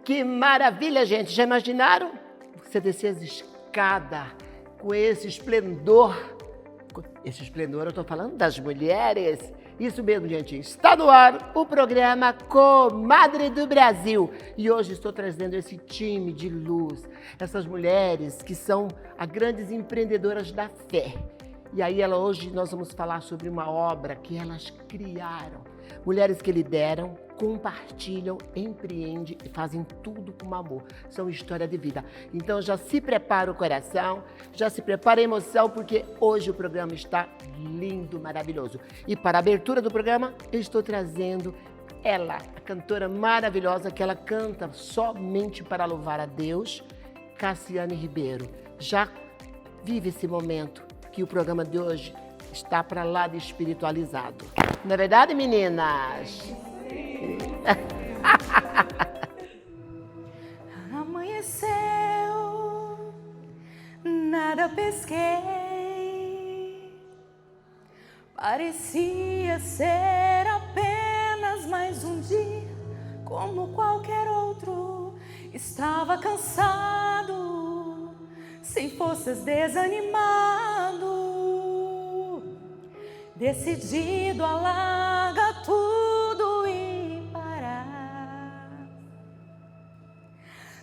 Que maravilha, gente! Já imaginaram? Você descer as escadas com esse esplendor. Esse esplendor, eu estou falando das mulheres. Isso mesmo, gente. Está no ar o programa Comadre do Brasil. E hoje estou trazendo esse time de luz. Essas mulheres que são as grandes empreendedoras da fé. E aí, hoje nós vamos falar sobre uma obra que elas criaram. Mulheres que lideram, compartilham, empreendem e fazem tudo com amor. São história de vida. Então já se prepara o coração, já se prepara a emoção, porque hoje o programa está lindo, maravilhoso. E para a abertura do programa, eu estou trazendo ela, a cantora maravilhosa que ela canta somente para louvar a Deus, Cassiane Ribeiro. Já vive esse momento que o programa de hoje está para lá de espiritualizado. Não é verdade, meninas? Amanheceu, nada pesquei. Parecia ser apenas mais um dia, como qualquer outro. Estava cansado, sem forças, desanimado, decidido a largar tudo e parar.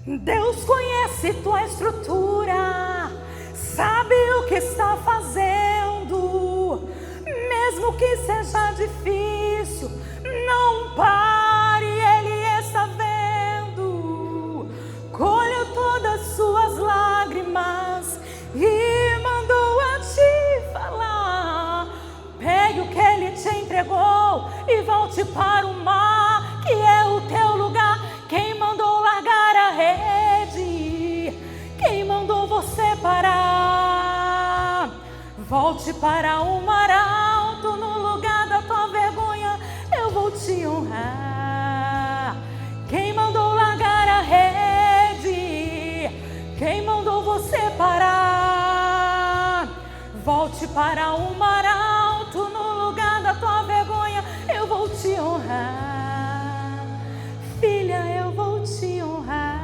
Deus conhece tua estrutura, sabe o que está fazendo. Mesmo que seja difícil, não pare, Ele está vendo. Colheu todas suas lágrimas e mandou a te falar. Pegue o que Ele te entregou e volte para o mar, que é o teu lugar. Quem mandou largar a rede? Quem mandou você parar? Volte para o mar alto, no lugar da tua vergonha eu vou te honrar. Quem mandou largar a rede? Quem mandou você parar? Volte para o mar alto, no lugar da tua vergonha eu vou te honrar. Filha, eu vou te honrar.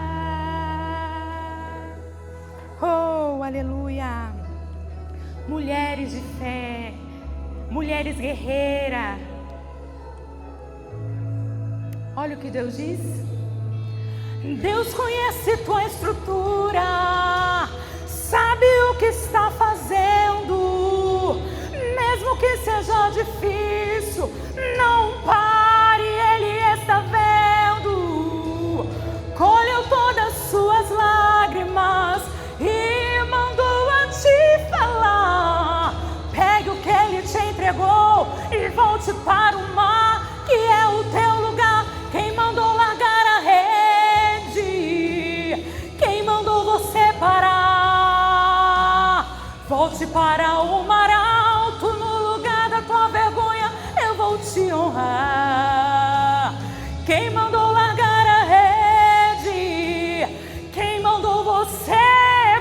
Oh, aleluia. Mulheres de fé, mulheres guerreiras. Olha o que Deus diz. Deus conhece tua estrutura, sabe o que está fazendo. Mesmo que seja difícil, não pare, Ele está vendo. Colheu todas suas lágrimas e mandou a te falar. Pegue o que Ele te entregou e volte para o mar, que é o teu lugar. Quem mandou largar a rede? Quem mandou você parar? Volte para o mar alto, no lugar da tua vergonha eu vou te honrar. Quem mandou largar a rede? Quem mandou você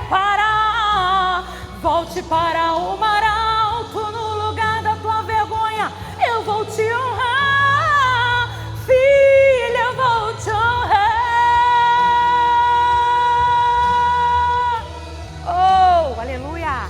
parar? Volte para o mar alto, no lugar da tua vergonha eu vou te honrar. Filha, eu vou te honrar. Oh, aleluia.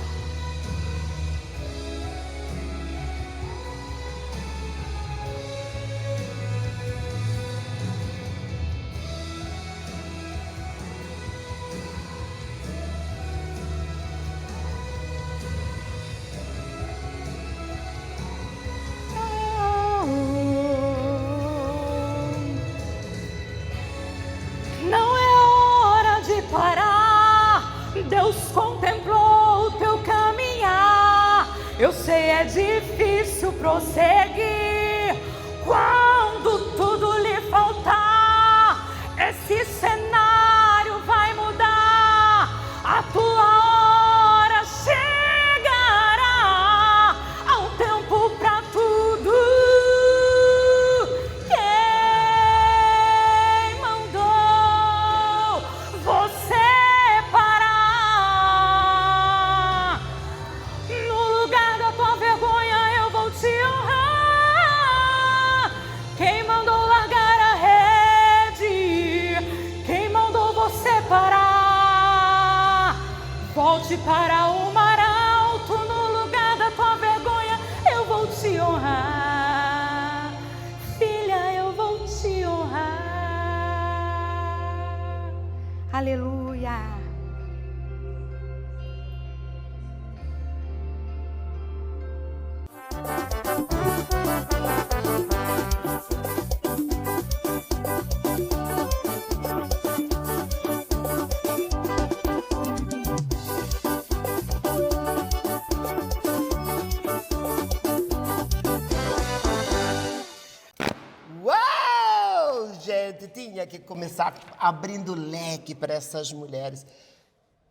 Não é hora de parar. Deus contemplou o teu caminhar. Eu sei, é difícil prosseguir quando tudo lhe faltar. Esse cenário vai mudar, a tua hora chegará. Há um tempo pra tudo. Quem mandou você parar? No lugar da tua vergonha eu vou te honrar. Aleluia. Uau! Gente, tinha que começar abrindo leque para essas mulheres.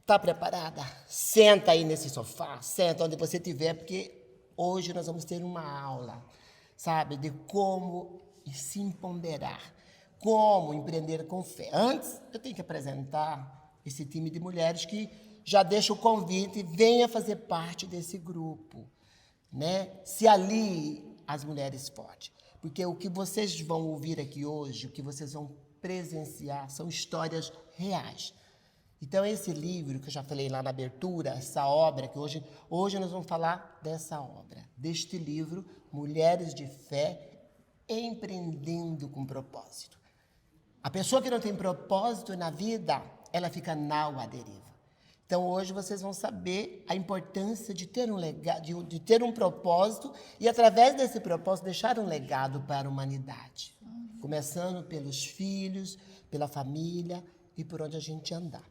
Tá preparada? Senta aí nesse sofá, senta onde você estiver, porque hoje nós vamos ter uma aula, sabe, de como se empoderar, como empreender com fé. Antes, eu tenho que apresentar esse time de mulheres que já deixa o convite, venha fazer parte desse grupo, né? Se alie às mulheres fortes. Porque o que vocês vão ouvir aqui hoje, o que vocês vão presenciar, são histórias reais. Então, esse livro que eu já falei lá na abertura, essa obra, que hoje nós vamos falar dessa obra, deste livro, Mulheres de Fé, Empreendendo com Propósito. A pessoa que não tem propósito na vida, ela fica à deriva. Então, hoje vocês vão saber a importância de ter um legado, de ter um propósito e, através desse propósito, deixar um legado para a humanidade. Começando pelos filhos, pela família e por onde a gente andar.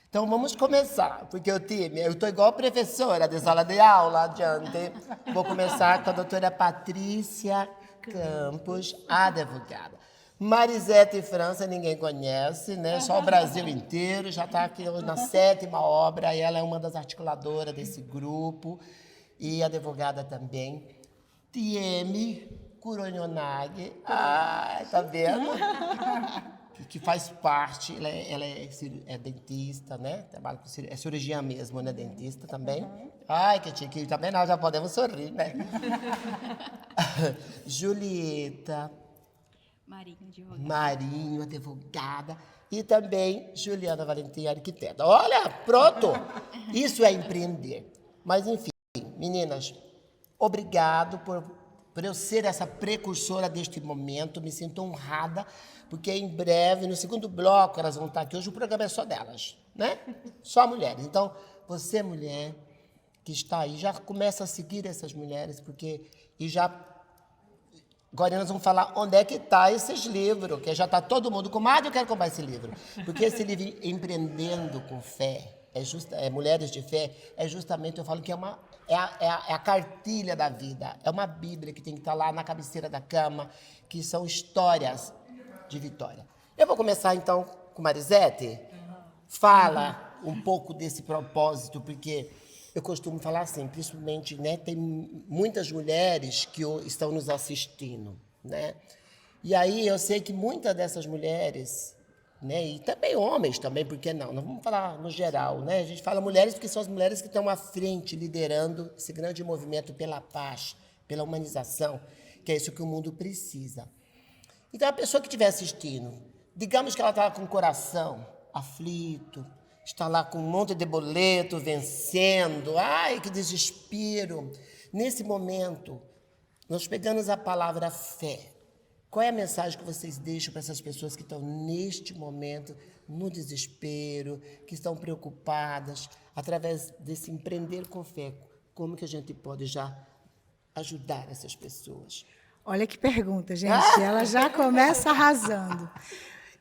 Então, vamos começar, porque eu estou igual a professora de sala de aula, adiante. Vou começar com a doutora Patrícia Campos, advogada. Marisete França, ninguém conhece, né? Só o Brasil inteiro, já está aqui na 7ª obra, e ela é uma das articuladoras desse grupo, e advogada também. Tieme Kuronionagi, tá vendo? Que faz parte, ela é dentista, né? Trabalha com é cirurgiã mesmo, né? Dentista também. Ai, que chique, também nós já podemos sorrir, né? Julieta. Marinho, advogada. E também Juliana Valentim, arquiteta. Olha, pronto! Isso é empreender. Mas, enfim, meninas, obrigado por eu ser essa precursora deste momento. Me sinto honrada, porque em breve, no segundo bloco, elas vão estar aqui. Hoje o programa é só delas, né? Só mulheres. Então, você, mulher, que está aí, já começa a seguir essas mulheres, porque... Agora nós vamos falar onde é que está esses livros, que já está todo mundo com eu quero comprar esse livro. Porque esse livro, Empreendendo com Fé, Mulheres de Fé, justamente, eu falo que é a cartilha da vida, é uma Bíblia que tem que estar lá na cabeceira da cama, que são histórias de vitória. Eu vou começar, então, com Marisete. Fala um pouco desse propósito, porque... Eu costumo falar assim, principalmente, né, tem muitas mulheres que estão nos assistindo, né? E aí eu sei que muitas dessas mulheres, né, e também homens também, por que não? Nós vamos falar no geral, né? A gente fala mulheres porque são as mulheres que estão à frente, liderando esse grande movimento pela paz, pela humanização, que é isso que o mundo precisa. Então, a pessoa que estiver assistindo, digamos que ela está com o coração aflito, está lá com um monte de boleto, vencendo. Ai, que desespero. Nesse momento, nós pegamos a palavra fé. Qual é a mensagem que vocês deixam para essas pessoas que estão, neste momento, no desespero, que estão preocupadas, através desse empreender com fé? Como que a gente pode já ajudar essas pessoas? Olha que pergunta, gente. Ela já começa arrasando.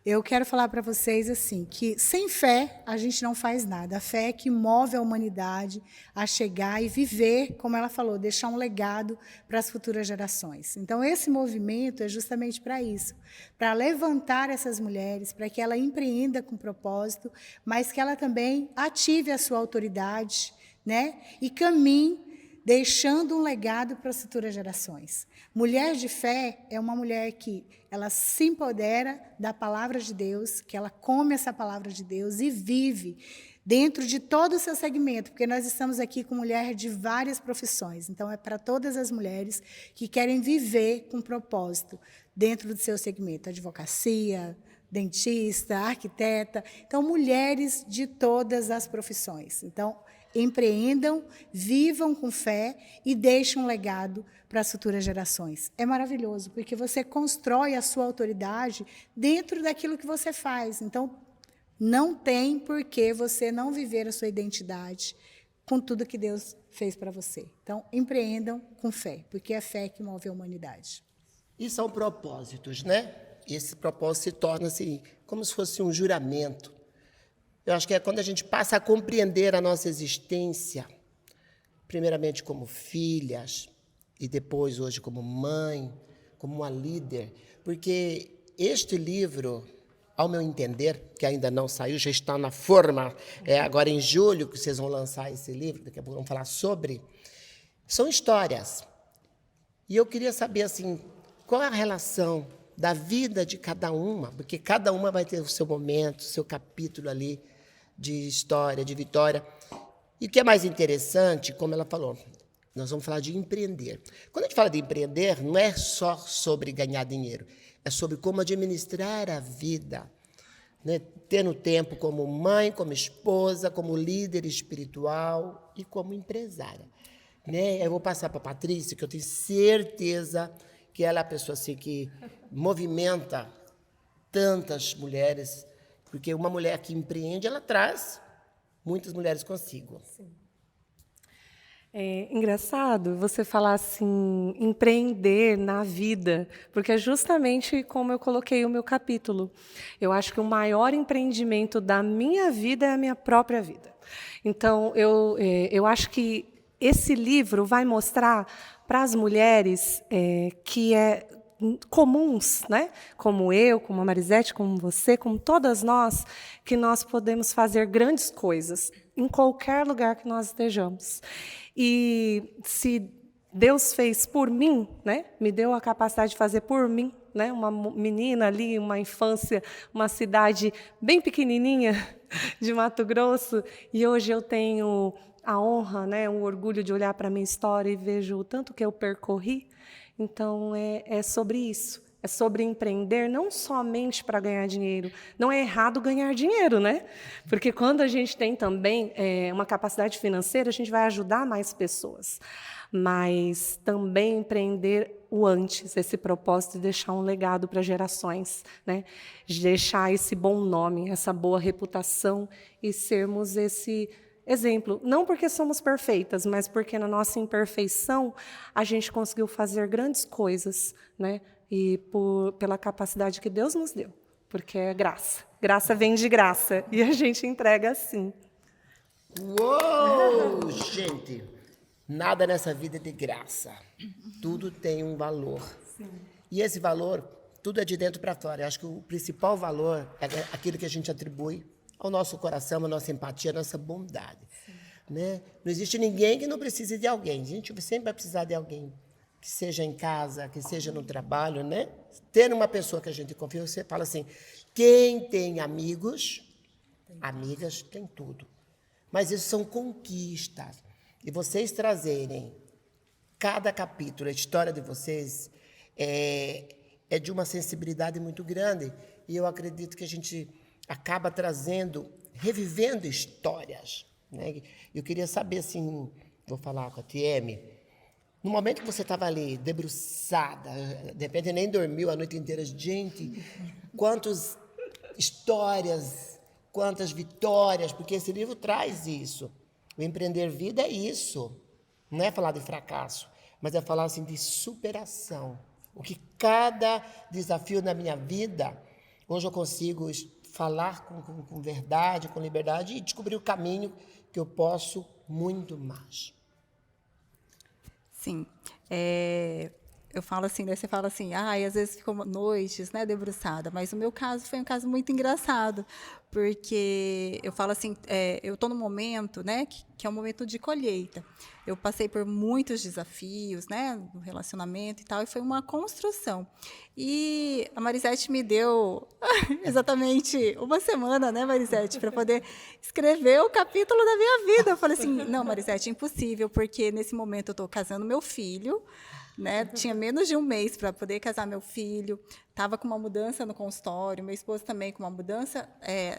Eu quero falar para vocês assim, que sem fé a gente não faz nada. A fé é que move a humanidade a chegar e viver, como ela falou, deixar um legado para as futuras gerações. Então, esse movimento é justamente para isso, para levantar essas mulheres, para que ela empreenda com propósito, mas que ela também ative a sua autoridade, né? E caminhe deixando um legado para as futuras gerações. Mulher de fé é uma mulher que ela se empodera da palavra de Deus, que ela come essa palavra de Deus e vive dentro de todo o seu segmento, porque nós estamos aqui com mulheres de várias profissões. Então, é para todas as mulheres que querem viver com propósito dentro do seu segmento, advocacia, dentista, arquiteta. Então, mulheres de todas as profissões. Então, empreendam, vivam com fé e deixem um legado para as futuras gerações. É maravilhoso, porque você constrói a sua autoridade dentro daquilo que você faz. Então, Não tem por que você não viver a sua identidade com tudo que Deus fez para você. Então, empreendam com fé, porque é a fé que move a humanidade. E são propósitos, né? E esse propósito se torna assim, como se fosse um juramento. Eu acho que é quando a gente passa a compreender a nossa existência, primeiramente como filhas, e depois hoje como mãe, como uma líder, porque este livro, ao meu entender, que ainda não saiu, já está na forma, agora em julho que vocês vão lançar esse livro, daqui a pouco vamos falar sobre, são histórias. E eu queria saber, assim, qual é a relação da vida de cada uma, porque cada uma vai ter o seu momento, o seu capítulo ali de história, de vitória. E o que é mais interessante, como ela falou, nós vamos falar de empreender. Quando a gente fala de empreender, não é só sobre ganhar dinheiro, é sobre como administrar a vida, né? Tendo tempo como mãe, como esposa, como líder espiritual e como empresária. Né? Eu vou passar para a Patrícia, que eu tenho certeza que ela é a pessoa assim, que movimenta tantas mulheres, porque uma mulher que empreende, ela traz muitas mulheres consigo. Sim. É engraçado você falar assim, empreender na vida, porque é justamente como eu coloquei o meu capítulo. Eu acho que o maior empreendimento da minha vida é a minha própria vida. Então, eu acho que esse livro vai mostrar para as mulheres que comuns, né? Como eu, como a Marisete, como você, como todas nós, que nós podemos fazer grandes coisas em qualquer lugar que nós estejamos. E se Deus fez por mim, né? Me deu a capacidade de fazer por mim, né? Uma menina ali, uma infância, uma cidade bem pequenininha de Mato Grosso, e hoje eu tenho a honra, né, o orgulho de olhar para a minha história e vejo o tanto que eu percorri. Então, é sobre isso. É sobre empreender não somente para ganhar dinheiro. Não é errado ganhar dinheiro, né? Porque quando a gente tem também uma capacidade financeira, a gente vai ajudar mais pessoas. Mas também empreender o antes, esse propósito de deixar um legado para gerações, né? De deixar esse bom nome, essa boa reputação e sermos esse exemplo, não porque somos perfeitas, mas porque na nossa imperfeição a gente conseguiu fazer grandes coisas, né? E pela capacidade que Deus nos deu, porque é graça. Graça vem de graça e a gente entrega assim. Uou, gente! Nada nessa vida é de graça. Tudo tem um valor. Sim. E esse valor, tudo é de dentro para fora. Eu acho que o principal valor é aquilo que a gente atribui ao nosso coração, à nossa empatia, à nossa bondade. Né? Não existe ninguém que não precise de alguém. A gente sempre vai precisar de alguém, que seja em casa, que seja no trabalho. Né? Ter uma pessoa que a gente confia, você fala assim, quem tem amigos, amigas, tem tudo. Mas isso são conquistas. E vocês trazerem cada capítulo, a história de vocês, é de uma sensibilidade muito grande. E eu acredito que a gente acaba trazendo, revivendo histórias. Né? Eu queria saber, assim, vou falar com a TM, no momento que você estava ali, debruçada, de repente nem dormiu a noite inteira, gente, quantas histórias, quantas vitórias, porque esse livro traz isso. O empreender vida é isso. Não é falar de fracasso, mas é falar assim, de superação. O que cada desafio na minha vida, hoje eu consigo falar com verdade, com liberdade e descobrir o caminho que eu posso muito mais. Sim. Eu falo assim, daí você fala assim, às vezes ficou noites, né, debruçada, mas o meu caso foi um caso muito engraçado, porque eu falo assim, eu estou num momento, né, que é um momento de colheita. Eu passei por muitos desafios, né, no relacionamento e tal, e foi uma construção. E a Marisete me deu exatamente uma semana, né, Marisete, para poder escrever o capítulo da minha vida. Eu falei assim, não, Marisete, impossível, porque nesse momento eu estou casando meu filho, né? Tinha menos de um mês para poder casar meu filho, estava com uma mudança no consultório, meu esposo também com uma mudança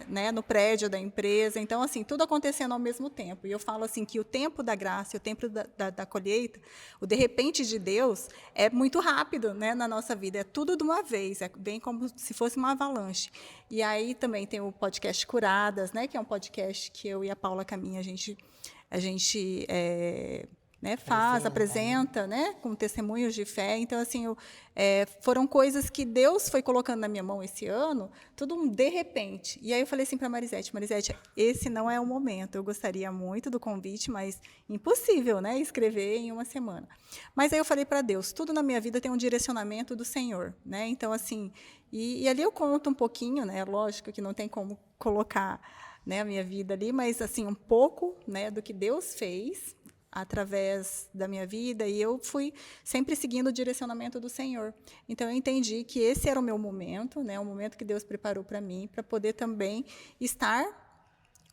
né, no prédio da empresa. Então, assim, tudo acontecendo ao mesmo tempo. E eu falo assim que o tempo da graça, o tempo da colheita, o de repente de Deus é muito rápido, né, na nossa vida. É tudo de uma vez, é bem como se fosse uma avalanche. E aí também tem o podcast Curadas, né, que é um podcast que eu e a Paula Caminha, a gente né, apresenta, né, com testemunhos de fé. Então, assim, foram coisas que Deus foi colocando na minha mão esse ano, tudo de repente. E aí eu falei assim para a Marisete, esse não é o momento. Eu gostaria muito do convite, mas impossível, né, escrever em uma semana. Mas aí eu falei para Deus, tudo na minha vida tem um direcionamento do Senhor, né? Então, assim, e ali eu conto um pouquinho, né? Lógico que não tem como colocar, né, a minha vida ali, mas assim um pouco, né, do que Deus fez através da minha vida, e eu fui sempre seguindo o direcionamento do Senhor. Então eu entendi que esse era o meu momento, né, o momento que Deus preparou para mim, para poder também estar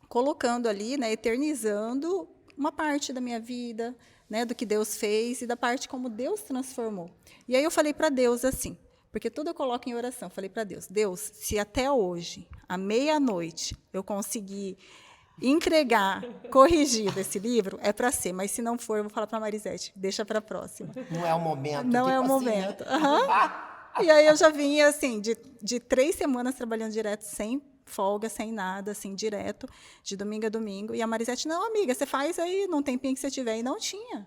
colocando ali, né, eternizando uma parte da minha vida, né, do que Deus fez e da parte como Deus transformou. E aí eu falei para Deus assim, porque tudo eu coloco em oração. Falei para Deus, se até hoje, à meia-noite, eu conseguir entregar corrigido esse livro, é para ser. Mas se não for, eu vou falar para a Marisete, deixa para a próxima. Não é o momento. Não tipo é o assim, momento. Né? Uhum. E aí eu já vinha, assim, de 3 semanas trabalhando direto, sem folga, sem nada, assim, direto, de domingo a domingo. E a Marisete, não, amiga, você faz aí num tempinho que você tiver. E não tinha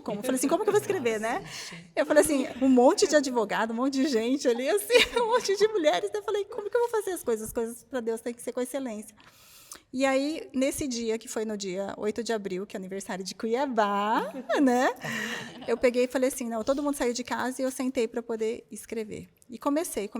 como. Eu falei assim, como que eu vou escrever, né? Eu falei assim, um monte de advogado, um monte de gente ali, assim, um monte de mulheres. Eu falei, como que eu vou fazer as coisas? As coisas para Deus têm que ser com excelência. E aí, nesse dia, que foi no dia 8 de abril, que é aniversário de Cuiabá, né? Eu peguei e falei assim, não, todo mundo saiu de casa e eu sentei para poder escrever. E comecei.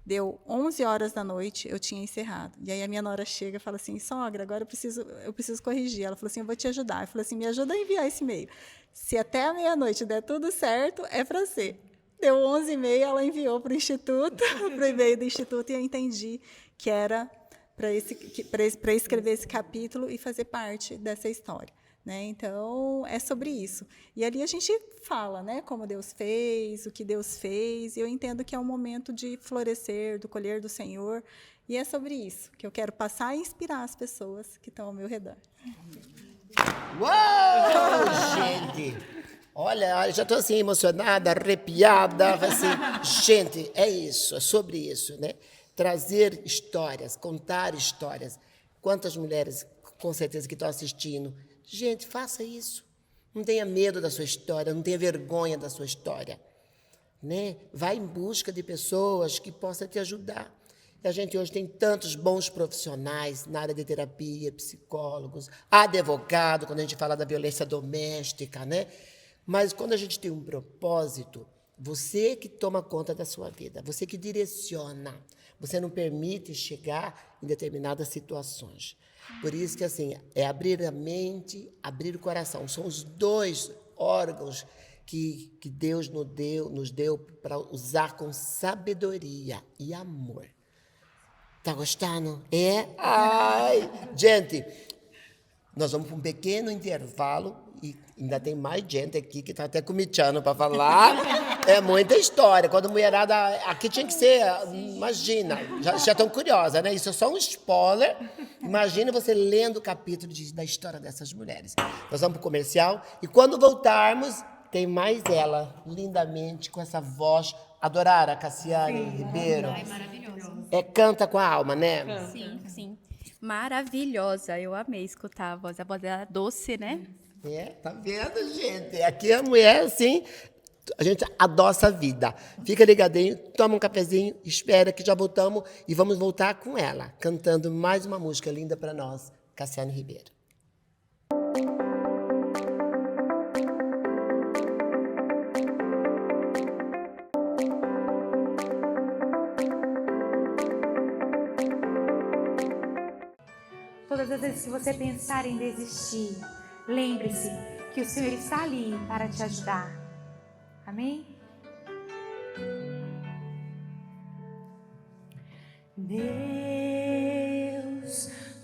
Deu 11 horas da noite, eu tinha encerrado. E aí a minha nora chega e fala assim, sogra, agora eu preciso corrigir. Ela falou assim, eu vou te ajudar. Eu falei assim, me ajuda a enviar esse e-mail. Se até a meia-noite der tudo certo, é para ser. Deu 11h30, ela enviou para o Instituto, para o e-mail do Instituto, e eu entendi que era para escrever esse capítulo e fazer parte dessa história, né? Então, é sobre isso. E ali a gente fala, né, como Deus fez, o que Deus fez, e eu entendo que é um momento de florescer, do colher do Senhor, e é sobre isso que eu quero passar e inspirar as pessoas que estão ao meu redor. Uau, gente! Olha, já estou assim emocionada, arrepiada, assim, gente, é isso, é sobre isso, né? Trazer histórias, contar histórias. Quantas mulheres, com certeza, que estão assistindo. Gente, faça isso. Não tenha medo da sua história, não tenha vergonha da sua história. Né? Vá em busca de pessoas que possam te ajudar. E a gente hoje tem tantos bons profissionais na área de terapia, psicólogos, advogado, quando a gente fala da violência doméstica, né? Mas quando a gente tem um propósito, você que toma conta da sua vida, você que direciona, você não permite chegar em determinadas situações. Por isso que, assim, é abrir a mente, abrir o coração. São os 2 órgãos que Deus nos deu para usar com sabedoria e amor. Tá gostando? É? Ai! Gente, nós vamos para um pequeno intervalo e ainda tem mais gente aqui que está até comichando para falar. É muita história. Quando a mulherada... Aqui tinha que ser... Imagina, já estão curiosas, né? Isso é só um spoiler. Imagina você lendo o capítulo da história dessas mulheres. Nós vamos para o comercial e quando voltarmos, tem mais ela, lindamente, com essa voz. Adoraram a Cassiane Ribeiro? Ai, maravilhoso. Canta com a alma, né? Sim, sim. Maravilhosa. Eu amei escutar a voz dela doce, né? Tá vendo, gente? Aqui a mulher, assim, a gente adoça a vida. Fica ligadinho, toma um cafezinho, espera que já voltamos e vamos voltar com ela, cantando mais uma música linda para nós, Cassiane Ribeiro. Todas as vezes que você pensar em desistir, lembre-se que o Senhor está ali para te ajudar. Amém? Deus,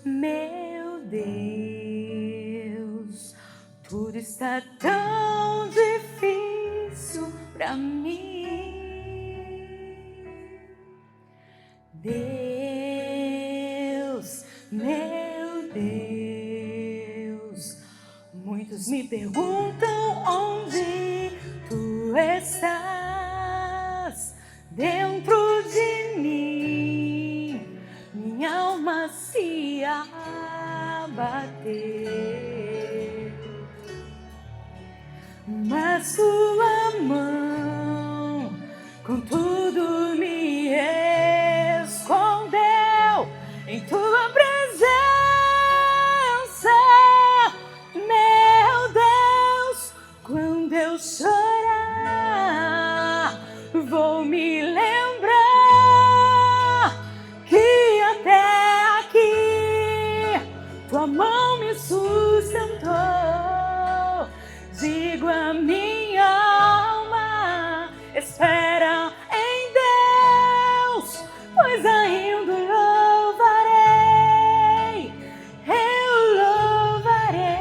meu Deus, tudo está tão difícil. Deus, meu Deus, muitos me perguntam onde tu estás. Dentro de mim, minha alma se abateu, mas tua mão com tudo me escondeu em tua presença, meu Deus. Quando eu chorar, vou me lembrar que até aqui tua mão me sustentou. Digo a minha alma, espera em Deus, pois ainda louvarei, eu louvarei.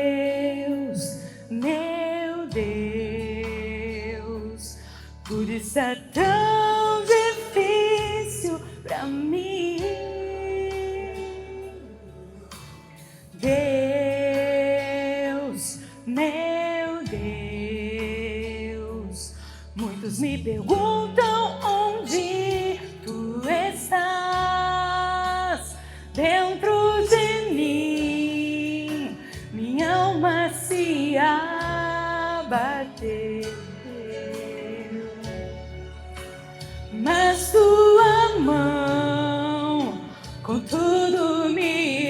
Deus, meu Deus, tudo está tão difícil pra mim. Deus, meu Deus, muitos me perguntam onde tu estás. Dentro de mim, minha alma se abateu, mas tua mão com tudo me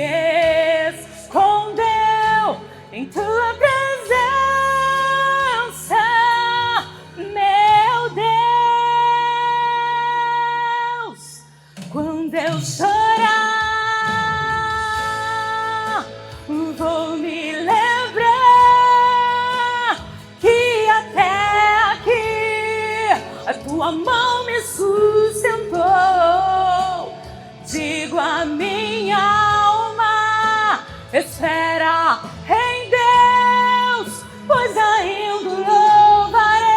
escondeu em tua presença, meu Deus. Quando eu chorar, vou me lembrar que até aqui a tua mão me sustentou. Digo a minha alma, espera em Deus, pois ainda louvarei,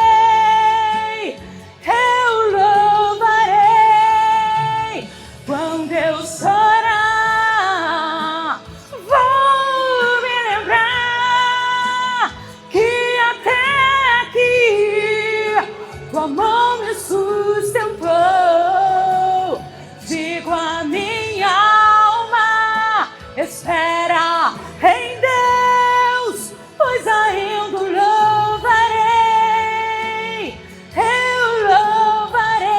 eu louvarei. Quando eu chorar, vou me lembrar que até aqui tua mão me sustentou. Digo a minha alma, espera em Deus, pois ainda louvarei, eu louvarei.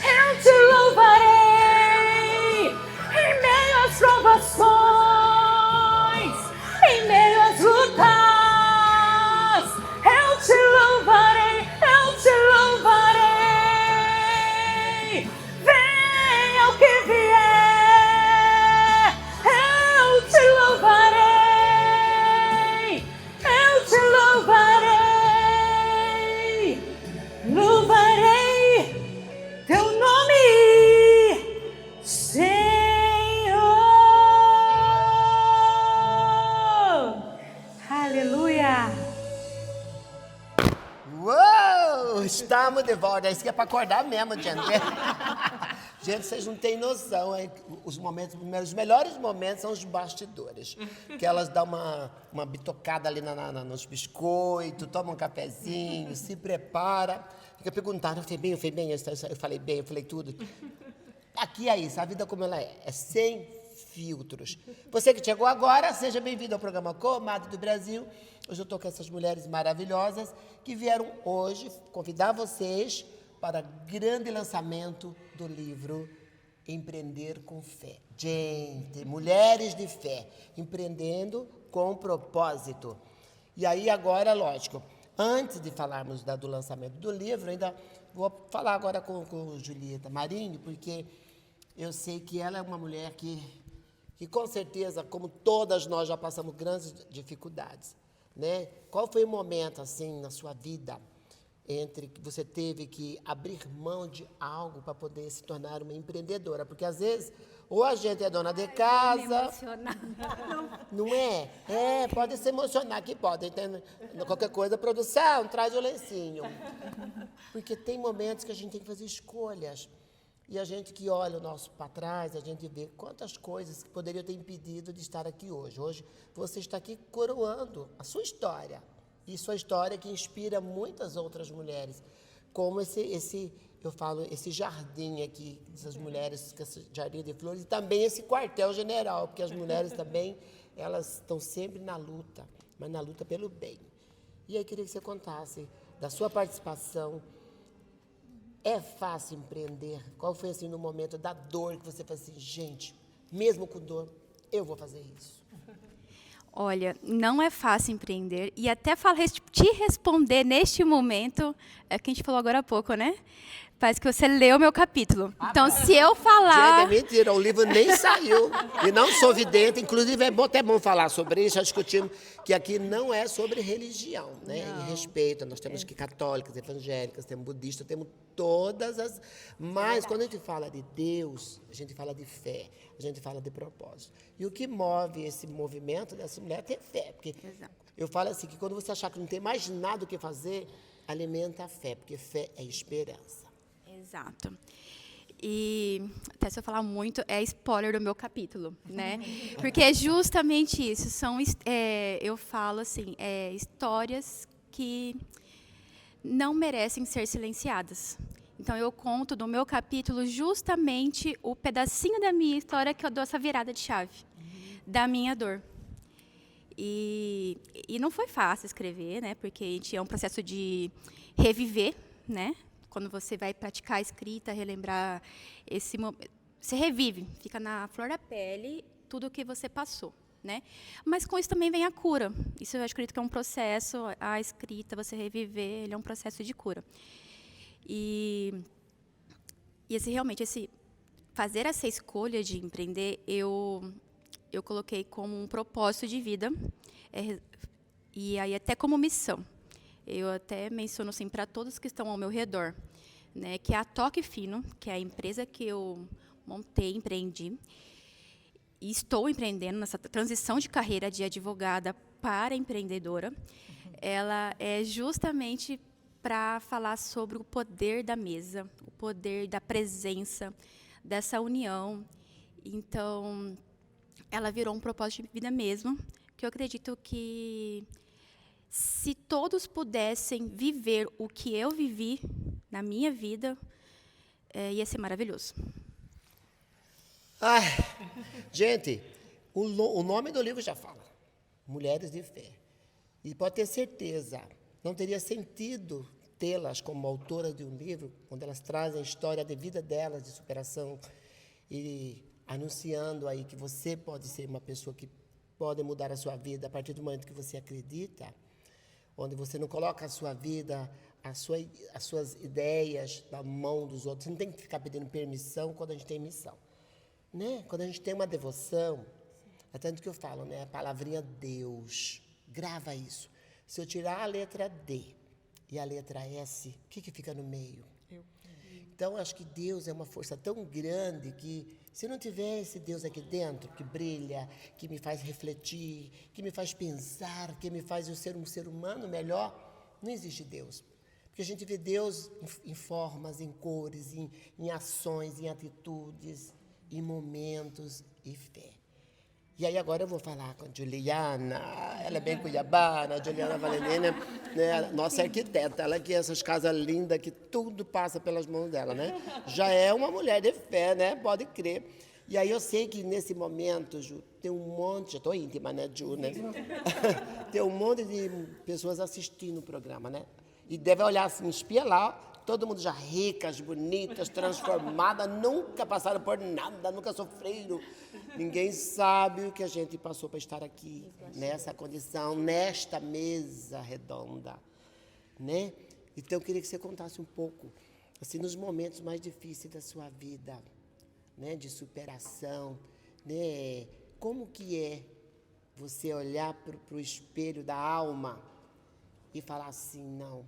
Eu te louvarei em meio às provações, em meio às lutas. Eu te louvarei, eu te louvarei. Venha o que vier, eu te louvarei, eu te louvarei. Louvarei teu nome, Senhor. Aleluia. Uou! Estamos de volta. Isso que é para acordar mesmo, gente. Gente, vocês não têm noção. Hein? Os melhores momentos são os bastidores. Que elas dão uma bitocada ali nos biscoitos, tomam um cafezinho, se prepara. Fica perguntando, eu falei bem, eu falei bem, eu falei tudo. Aqui é isso, a vida como ela é sem filtros. Você que chegou agora, seja bem-vindo ao programa Comadre do Brasil. Hoje eu estou com essas mulheres maravilhosas que vieram hoje convidar vocês para o grande lançamento do livro Empreender com Fé. Gente, mulheres de fé, empreendendo com propósito. E aí agora, lógico, antes de falarmos do lançamento do livro, ainda vou falar agora com Julieta Marinho, porque eu sei que ela é uma mulher que com certeza, como todas nós, já passamos grandes dificuldades, né? Qual foi o momento, assim, na sua vida entre que você teve que abrir mão de algo para poder se tornar uma empreendedora? Porque às vezes, ou a gente é dona de casa, não é? É, pode se emocionar, que pode. Entende? Qualquer coisa, produção, traz o lencinho. Porque tem momentos que a gente tem que fazer escolhas. E a gente que olha o nosso para trás, a gente vê quantas coisas que poderiam ter impedido de estar aqui hoje. Hoje você está aqui coroando a sua história. E sua história que inspira muitas outras mulheres. Como esse jardim aqui, essas mulheres, esse jardim de flores, e também esse quartel-general, porque as mulheres também, elas estão sempre na luta, mas na luta pelo bem. E aí queria que você contasse da sua participação. É fácil empreender? Qual foi, assim, no momento da dor que você falou assim, gente, mesmo com dor, eu vou fazer isso? Olha, não é fácil empreender e até te responder neste momento, é o que a gente falou agora há pouco, né? Parece que você leu meu capítulo. Então, se eu falar... Gente, é mentira, o livro nem saiu. E não sou vidente, inclusive é até bom falar sobre isso, já discutimos que aqui não é sobre religião, né? Não. E respeito, nós temos aqui católicas, evangélicas, temos budistas, temos todas as... Mas quando a gente fala de Deus, a gente fala de fé, a gente fala de propósito. E o que move esse movimento dessa mulher é ter fé. Porque eu falo assim, que quando você achar que não tem mais nada o que fazer, alimenta a fé, porque fé é esperança. Exato. E até se eu falar muito, é spoiler do meu capítulo, né? Porque é justamente isso. Eu falo assim, histórias que não merecem ser silenciadas. Então, eu conto no meu capítulo justamente o pedacinho da minha história que eu dou essa virada de chave, da minha dor. E não foi fácil escrever, né? Porque a gente é um processo de reviver, né? Quando você vai praticar a escrita, relembrar esse momento, você revive, fica na flor da pele tudo o que você passou, né? Mas com isso também vem a cura. Isso eu acredito que é um processo, a escrita, você reviver, ele é um processo de cura. E realmente, fazer essa escolha de empreender, eu coloquei como um propósito de vida, e aí até como missão. Eu até menciono assim, para todos que estão ao meu redor, né, que é a Toque Fino, que é a empresa que eu montei, empreendi, e estou empreendendo nessa transição de carreira de advogada para empreendedora. Ela é justamente para falar sobre o poder da mesa, o poder da presença, dessa união. Então, ela virou um propósito de vida mesmo, que eu acredito que se todos pudessem viver o que eu vivi na minha vida, ia ser maravilhoso. Ai, gente, o nome do livro já fala, Mulheres de Fé. E pode ter certeza, não teria sentido tê-las como autoras de um livro, quando elas trazem a história de vida delas, de superação, e anunciando aí que você pode ser uma pessoa que pode mudar a sua vida a partir do momento que você acredita, onde você não coloca a sua vida, as suas ideias na mão dos outros. Você não tem que ficar pedindo permissão quando a gente tem missão. Né? Quando a gente tem uma devoção, é tanto que eu falo, né? A palavrinha Deus, grava isso. Se eu tirar a letra D e a letra S, o que fica no meio? Então, acho que Deus é uma força tão grande que, se não tiver esse Deus aqui dentro, que brilha, que me faz refletir, que me faz pensar, que me faz eu ser um ser humano melhor, não existe Deus. Porque a gente vê Deus em formas, em cores, em ações, em atitudes, em momentos e fé. E aí agora eu vou falar com a Juliana, ela é bem cuiabana, a Juliana Valentina, né, nossa arquiteta, ela que é essas casas lindas, que tudo passa pelas mãos dela, né? Já é uma mulher de fé, né? Pode crer. E aí eu sei que nesse momento, Ju, tem um monte, eu estou íntima, né, Ju, né? Tem um monte de pessoas assistindo o programa, né? E deve olhar assim, espia lá, todo mundo já ricas, bonitas, transformadas, nunca passaram por nada, nunca sofreram. Ninguém sabe o que a gente passou para estar aqui, nessa condição, nesta mesa redonda, né? Então, eu queria que você contasse um pouco, assim, nos momentos mais difíceis da sua vida, né, de superação, né? Como que é você olhar para o espelho da alma e falar assim, não,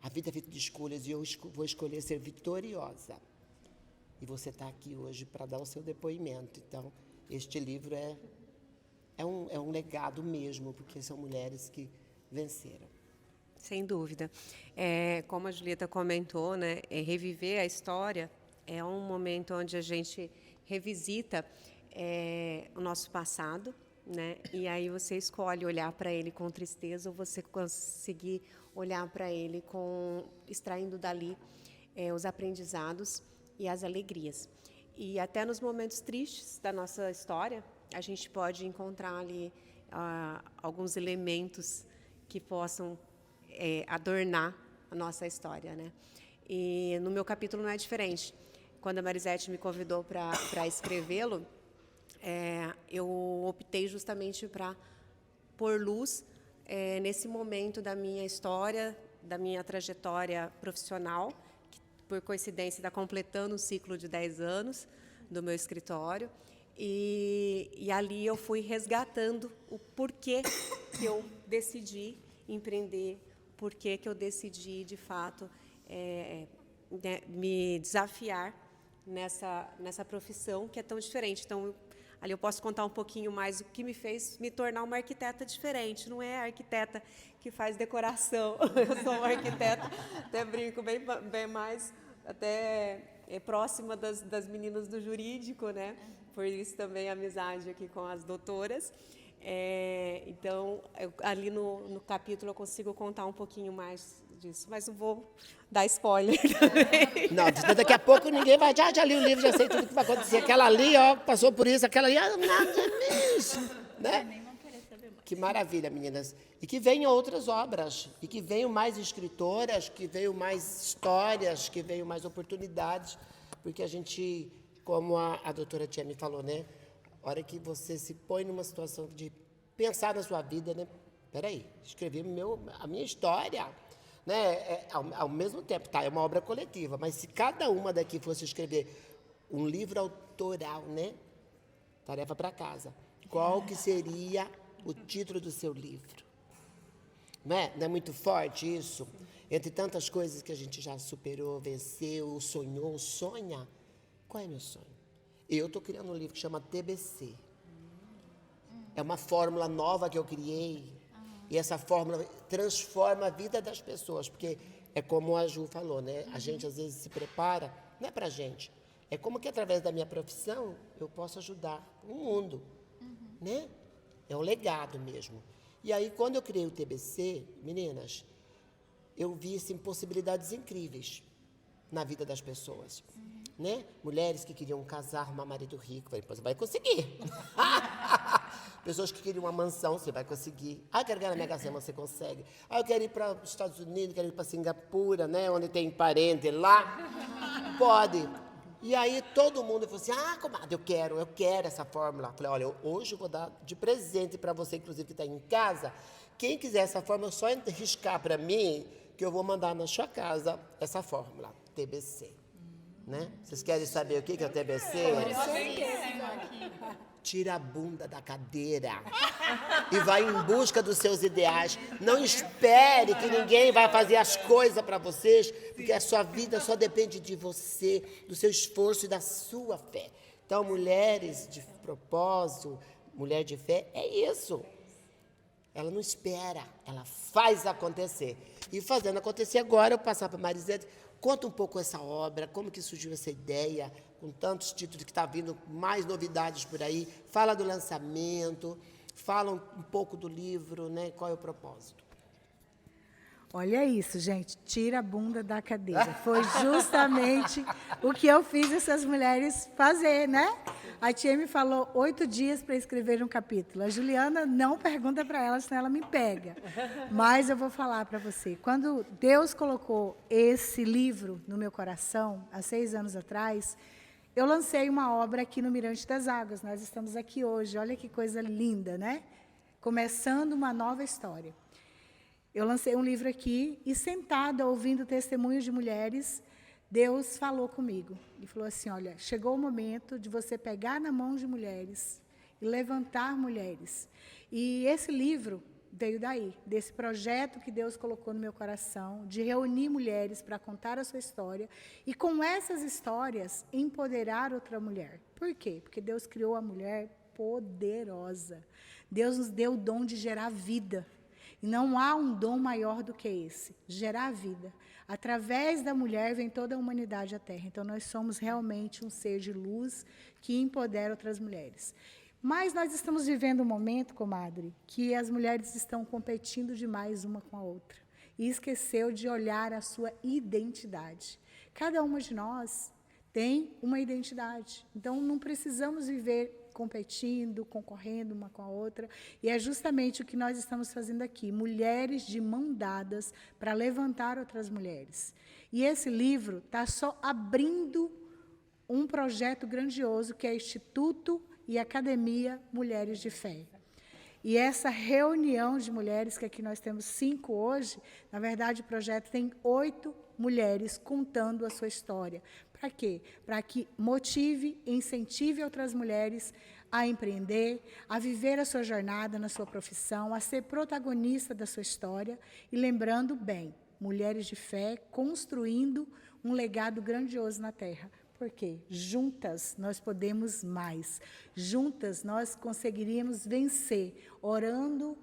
A vida é feita de escolhas e eu vou escolher ser vitoriosa. E você está aqui hoje para dar o seu depoimento. Então, este livro é um legado mesmo, porque são mulheres que venceram. Sem dúvida. Como a Julieta comentou, né, reviver a história é um momento onde a gente revisita o nosso passado, né, e aí você escolhe olhar para ele com tristeza ou você conseguir olhar para ele extraindo dali os aprendizados e as alegrias. E até nos momentos tristes da nossa história, a gente pode encontrar ali alguns elementos que possam adornar a nossa história, né? E no meu capítulo não é diferente. Quando a Marisete me convidou para escrevê-lo, eu optei justamente para pôr luz nesse momento da minha história, da minha trajetória profissional, que, por coincidência, está completando um ciclo de 10 anos do meu escritório. E ali eu fui resgatando o porquê que eu decidi empreender, porquê que eu decidi, de fato, me desafiar nessa profissão que é tão diferente. Então, ali eu posso contar um pouquinho mais o que me fez me tornar uma arquiteta diferente. Não é a arquiteta que faz decoração. Eu sou uma arquiteta, até brinco bem mais, até próxima das meninas do jurídico, né? Por isso também a amizade aqui com as doutoras. Então, ali no capítulo eu consigo contar um pouquinho mais disso, mas não vou dar spoiler também. Não, daqui a pouco ninguém vai, já li o livro, já sei tudo o que vai acontecer. Aquela ali, ó, passou por isso, aquela ali, nada mesmo, né? Que maravilha, meninas. E que venham outras obras, e que venham mais escritoras, que venham mais histórias, que venham mais oportunidades, porque a gente, como a doutora Tia me falou, né? A hora que você se põe numa situação de pensar na sua vida, né? Peraí, escrevi a minha história, né? Ao mesmo tempo, tá? É uma obra coletiva, mas se cada uma daqui fosse escrever um livro autoral, né? Tarefa para casa. Qual que seria o título do seu livro? Não é muito forte isso? Entre tantas coisas que a gente já superou, venceu, sonhou, sonha. Qual é meu sonho? Eu estou criando um livro que chama TBC. É uma fórmula nova que eu criei. E essa fórmula transforma a vida das pessoas. Porque é como a Ju falou, né? A gente às vezes se prepara, não é para a gente. É como que através da minha profissão eu posso ajudar o mundo. Né? É um legado mesmo. E aí, quando eu criei o TBC, meninas, eu vi assim, possibilidades incríveis na vida das pessoas. Né? Mulheres que queriam casar, arrumar marido rico, falei, você vai conseguir. Pessoas que queriam uma mansão, você vai conseguir. Ah, eu quero ganhar na Mega Sena, você consegue. Ah, eu quero ir para os Estados Unidos, quero ir para Singapura, né? Onde tem parente lá. Pode. E aí todo mundo falou assim, comadre, eu quero essa fórmula. Falei, olha, hoje eu vou dar de presente para você, inclusive, que está em casa. Quem quiser essa fórmula, é só riscar para mim, que eu vou mandar na sua casa essa fórmula, TBC. Né? Vocês querem saber o que é o TBC? Tira a bunda da cadeira e vai em busca dos seus ideais. Não espere que ninguém vai fazer as coisas para vocês, porque a sua vida só depende de você, do seu esforço e da sua fé. Então, mulheres de propósito, mulher de fé, é isso. Ela não espera, ela faz acontecer. E fazendo acontecer agora, eu passar para a Marisete. Conta um pouco essa obra, como que surgiu essa ideia, com tantos títulos que está vindo, mais novidades por aí. Fala do lançamento, fala um pouco do livro, né? Qual é o propósito? Olha isso, gente, tira a bunda da cadeira. Foi justamente o que eu fiz essas mulheres fazer, né? A tia me falou 8 dias para escrever um capítulo. A Juliana não pergunta para ela, senão ela me pega. Mas eu vou falar para você. Quando Deus colocou esse livro no meu coração, há 6 anos atrás, eu lancei uma obra aqui no Mirante das Águas. Nós estamos aqui hoje. Olha que coisa linda, né? Começando uma nova história. Eu lancei um livro aqui e, sentada, ouvindo testemunhos de mulheres, Deus falou comigo e falou assim, olha, chegou o momento de você pegar na mão de mulheres e levantar mulheres. E esse livro, veio daí, desse projeto que Deus colocou no meu coração, de reunir mulheres para contar a sua história e, com essas histórias, empoderar outra mulher. Por quê? Porque Deus criou a mulher poderosa. Deus nos deu o dom de gerar vida. E não há um dom maior do que esse, gerar vida. Através da mulher vem toda a humanidade à Terra. Então, nós somos realmente um ser de luz que empodera outras mulheres. Mas nós estamos vivendo um momento, comadre, que as mulheres estão competindo demais uma com a outra. E esqueceu de olhar a sua identidade. Cada uma de nós tem uma identidade. Então, não precisamos viver competindo, concorrendo uma com a outra. E é justamente o que nós estamos fazendo aqui. Mulheres de mão dadas para levantar outras mulheres. E esse livro está só abrindo um projeto grandioso que é Instituto e Academia Mulheres de Fé. E essa reunião de mulheres, que aqui nós temos 5 hoje, na verdade o projeto tem 8 mulheres contando a sua história. Para quê? Para que motive e incentive outras mulheres a empreender, a viver a sua jornada na sua profissão, a ser protagonista da sua história. E lembrando bem, mulheres de fé construindo um legado grandioso na Terra. Por quê? Juntas nós podemos mais. Juntas nós conseguiríamos vencer, orando,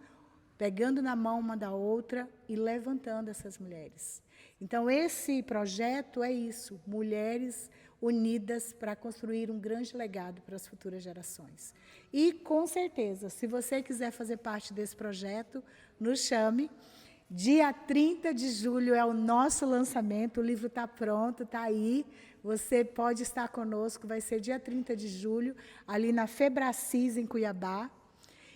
pegando na mão uma da outra e levantando essas mulheres. Então, esse projeto é isso, mulheres unidas para construir um grande legado para as futuras gerações. E, com certeza, se você quiser fazer parte desse projeto, nos chame. Dia 30 de julho é o nosso lançamento, o livro está pronto, está aí. Você pode estar conosco, vai ser dia 30 de julho, ali na Febracis, em Cuiabá.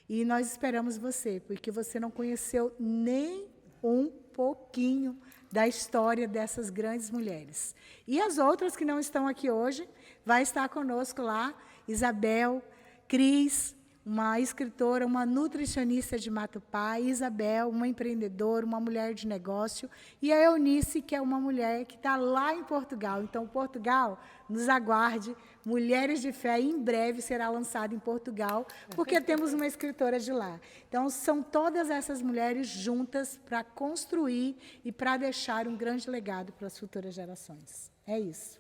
E nós esperamos você, porque você não conheceu nem um pouquinho da história dessas grandes mulheres. E as outras que não estão aqui hoje, vai estar conosco lá, Isabel, Cris, uma escritora, uma nutricionista de Matupá, Isabel, uma empreendedora, uma mulher de negócio, e a Eunice, que é uma mulher que está lá em Portugal. Então, Portugal, nos aguarde, Mulheres de Fé, em breve será lançado em Portugal, porque temos uma escritora de lá. Então, são todas essas mulheres juntas para construir e para deixar um grande legado para as futuras gerações. É isso.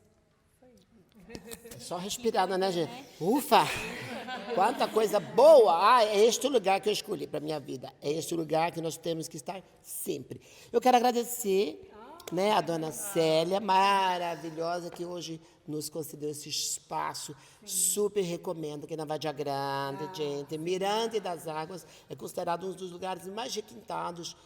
É só respirada, né, gente? Ufa! Quanta coisa boa! Ah, é este o lugar que eu escolhi para a minha vida. É este o lugar que nós temos que estar sempre. Eu quero agradecer, né, a dona Célia, maravilhosa, que hoje nos concedeu esse espaço. Super recomendo aqui na Várzea Grande, gente. Mirante das Águas é considerado um dos lugares mais requintados.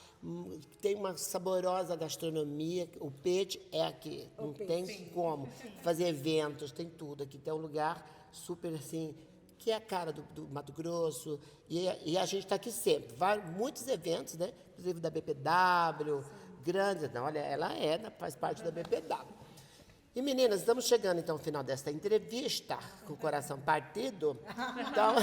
Tem uma saborosa gastronomia. O peixe é aqui. Não tem como. Fazer eventos, tem tudo aqui. Tem um lugar super assim, que é a cara do Mato Grosso. E a gente está aqui sempre. Muitos eventos, né? Inclusive da BPW, grandes. Não, olha, ela faz parte da BPW. E, meninas, estamos chegando, então, ao final desta entrevista, com o coração partido. Então,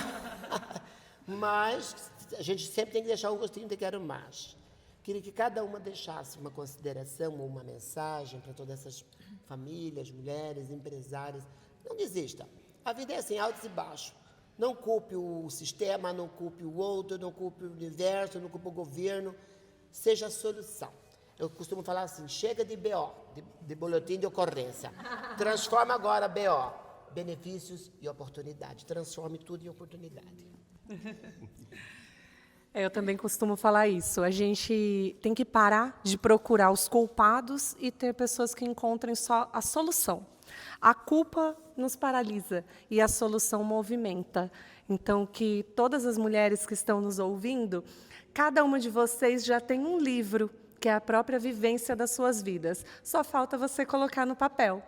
mas a gente sempre tem que deixar um gostinho de quero mais. Queria que cada uma deixasse uma consideração ou uma mensagem para todas essas famílias, mulheres, empresárias. Não desista. A vida é assim, altos e baixos. Não culpe o sistema, não culpe o outro, não culpe o universo, não culpe o governo. Seja a solução. Eu costumo falar assim, chega de BO, de boletim de ocorrência. Transforma agora BO, benefícios e oportunidade. Transforme tudo em oportunidade. Eu também costumo falar isso. A gente tem que parar de procurar os culpados e ter pessoas que encontrem só a solução. A culpa nos paralisa e a solução movimenta. Então, que todas as mulheres que estão nos ouvindo, cada uma de vocês já tem um livro que é a própria vivência das suas vidas. Só falta você colocar no papel.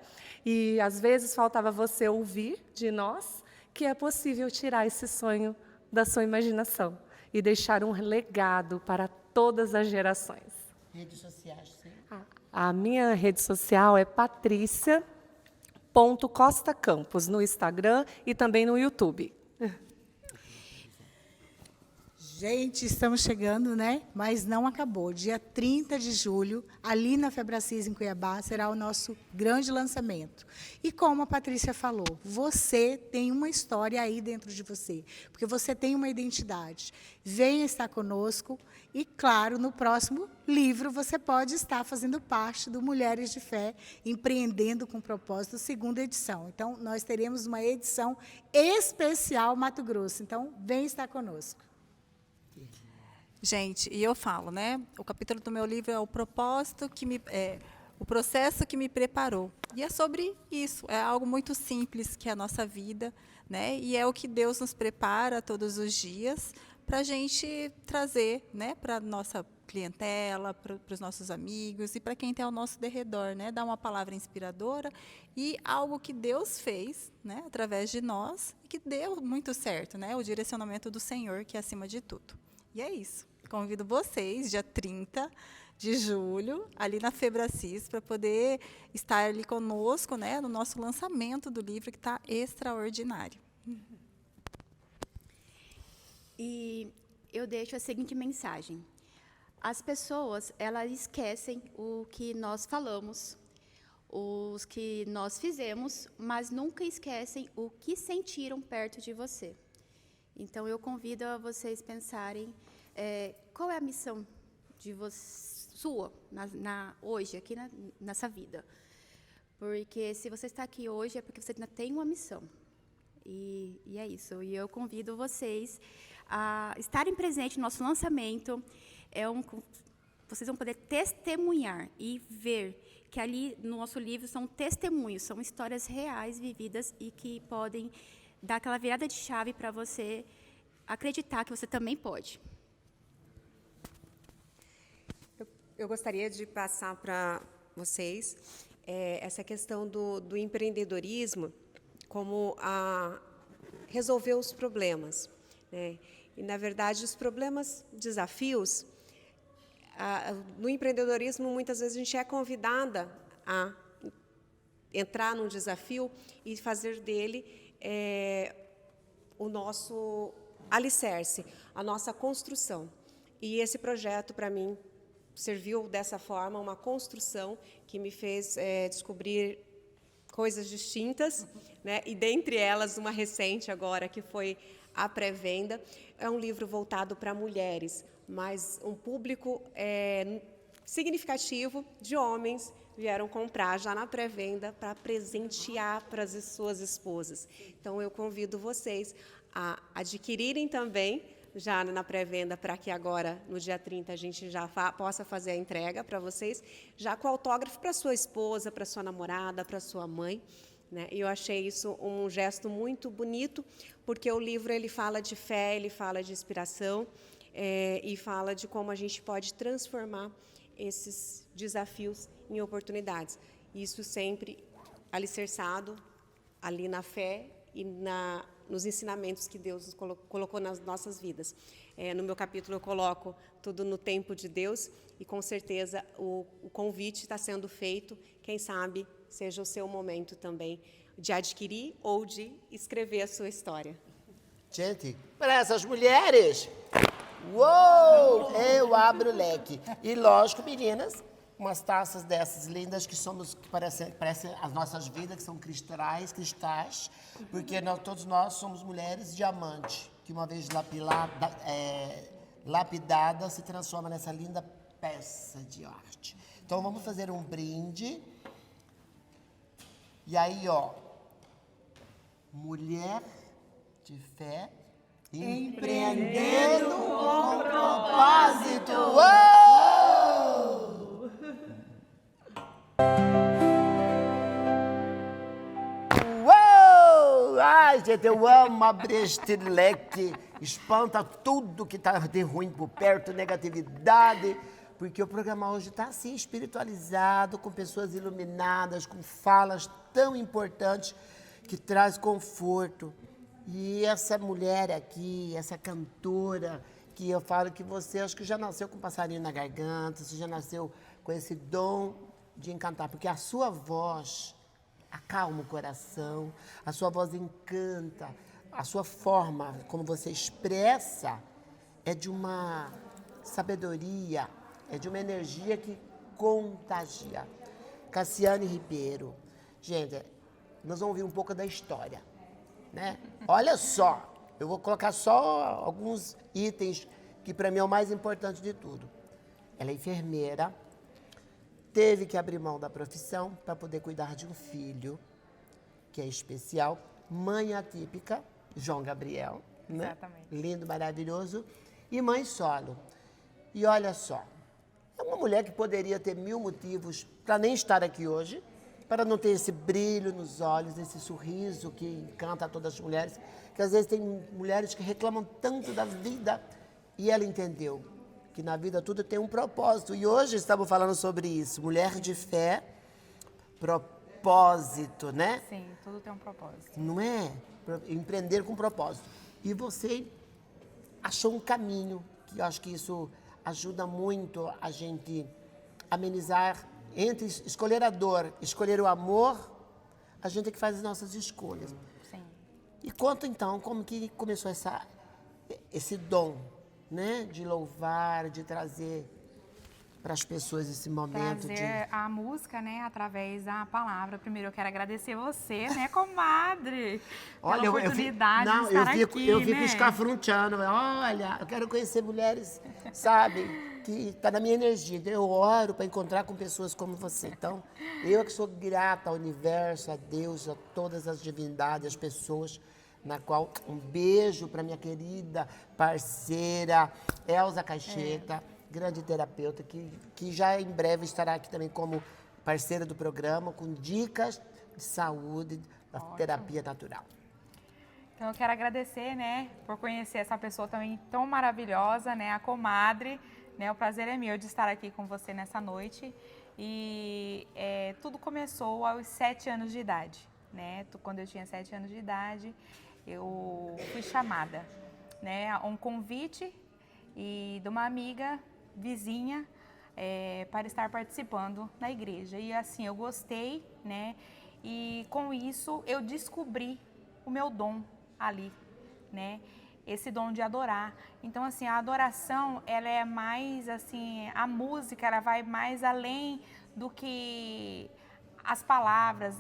E, às vezes, faltava você ouvir de nós que é possível tirar esse sonho da sua imaginação e deixar um legado para todas as gerações. Redes sociais, sim. A minha rede social é patricia.costacampos, no Instagram e também no YouTube. Gente, estamos chegando, né? Mas não acabou. Dia 30 de julho, ali na Febracis, em Cuiabá, será o nosso grande lançamento. E como a Patrícia falou, você tem uma história aí dentro de você, porque você tem uma identidade. Venha estar conosco e, claro, no próximo livro você pode estar fazendo parte do Mulheres de Fé, Empreendendo com Propósito, segunda edição. Então, nós teremos uma edição especial Mato Grosso. Então, venha estar conosco. Gente, e eu falo, né? O capítulo do meu livro é o propósito o processo que me preparou. E é sobre isso. É algo muito simples que é a nossa vida, né? E é o que Deus nos prepara todos os dias para a gente trazer, né? Para a nossa clientela, para os nossos amigos e para quem está ao nosso derredor, né? Dar uma palavra inspiradora e algo que Deus fez, né? Através de nós e que deu muito certo, né? O direcionamento do Senhor, que é acima de tudo. E é isso. Convido vocês, dia 30 de julho, ali na Febracis, para poder estar ali conosco, né, no nosso lançamento do livro, que está extraordinário. E eu deixo a seguinte mensagem. As pessoas, elas esquecem o que nós falamos, os que nós fizemos, mas nunca esquecem o que sentiram perto de você. Então, eu convido a vocês pensarem qual é a missão de sua hoje, aqui nessa vida. Porque se você está aqui hoje, é porque você ainda tem uma missão. E é isso. E eu convido vocês a estarem presentes no nosso lançamento. Vocês vão poder testemunhar e ver que ali no nosso livro são testemunhos, são histórias reais vividas e que podem dar aquela virada de chave para você acreditar que você também pode. Eu gostaria de passar para vocês essa questão do empreendedorismo como resolver os problemas, né? E, na verdade, os problemas, desafios, no empreendedorismo, muitas vezes a gente é convidada a entrar num desafio e fazer dele o nosso alicerce, a nossa construção. E esse projeto, para mim, serviu dessa forma, uma construção que me fez descobrir coisas distintas, né? E dentre elas, uma recente agora, que foi a pré-venda. É um livro voltado para mulheres, mas um público significativo de homens vieram comprar já na pré-venda para presentear para as suas esposas. Então, eu convido vocês a adquirirem também, já na pré-venda, para que agora, no dia 30, a gente já possa fazer a entrega para vocês, já com autógrafo para sua esposa, para sua namorada, para sua mãe, né? E eu achei isso um gesto muito bonito, porque o livro ele fala de fé, ele fala de inspiração, e fala de como a gente pode transformar esses desafios em oportunidades. Isso sempre alicerçado ali na fé e nos ensinamentos que Deus nos colocou nas nossas vidas. No meu capítulo eu coloco tudo no tempo de Deus e com certeza o convite está sendo feito, quem sabe seja o seu momento também de adquirir ou de escrever a sua história. Gente, para essas mulheres, uou, eu abro o leque. E lógico, meninas, umas taças dessas lindas que parecem as nossas vidas, que são cristais, porque todos nós somos mulheres diamante, que uma vez lapidada se transforma nessa linda peça de arte. Então vamos fazer um brinde. E aí, ó, mulher de fé, empreendendo com propósito. Uou! Uou! Ai, gente, eu amo abrir este leque, espanta tudo que está de ruim por perto, negatividade, porque o programa hoje está assim, espiritualizado, com pessoas iluminadas, com falas tão importantes que traz conforto. E essa mulher aqui, essa cantora, que eu falo que você, acho que já nasceu com um passarinho na garganta, você já nasceu com esse dom de encantar, porque a sua voz acalma o coração, a sua voz encanta, a sua forma, como você expressa, é de uma sabedoria, é de uma energia que contagia. Cassiane Ribeiro. Gente, nós vamos ouvir um pouco da história, né? Olha só, eu vou colocar só alguns itens que para mim é o mais importante de tudo. Ela é enfermeira, teve que abrir mão da profissão para poder cuidar de um filho, que é especial, mãe atípica, João Gabriel, né? Exatamente. Lindo, maravilhoso, e mãe solo. E olha só, é uma mulher que poderia ter 1000 motivos para nem estar aqui hoje, para não ter esse brilho nos olhos, esse sorriso que encanta todas as mulheres, que às vezes tem mulheres que reclamam tanto da vida, e ela entendeu que na vida tudo tem um propósito. E hoje estamos falando sobre isso, mulher de fé, propósito, né? Sim, tudo tem um propósito. Não é? Empreender com propósito. E você achou um caminho, que eu acho que isso ajuda muito a gente amenizar entre escolher a dor, escolher o amor, a gente é que faz as nossas escolhas. Sim. E conta então como que começou esse dom, né? De louvar, de trazer para as pessoas esse momento Trazer a música, né, através da palavra. Primeiro eu quero agradecer você, né, comadre, pela oportunidade de estar aqui, eu fico né? escafrunteando. Olha, eu quero conhecer mulheres, sabe, que está na minha energia. Então eu oro para encontrar com pessoas como você. Então, eu é que sou grata ao universo, a Deus, a todas as divindades, as pessoas, na qual um beijo para minha querida parceira Elza Caixeta, grande terapeuta, que já em breve estará aqui também como parceira do programa, com dicas de saúde, da terapia natural. Então eu quero agradecer, né, por conhecer essa pessoa também tão maravilhosa, né, a comadre, né, o prazer é meu de estar aqui com você nessa noite. E tudo começou aos 7 anos de idade, né, quando eu tinha 7 anos de idade, eu fui chamada, né, a um convite e de uma amiga vizinha para estar participando na igreja. E assim, eu gostei, né? E com isso eu descobri o meu dom ali, né? Esse dom de adorar. Então assim, a adoração, ela é mais assim, a música, ela vai mais além do que as palavras,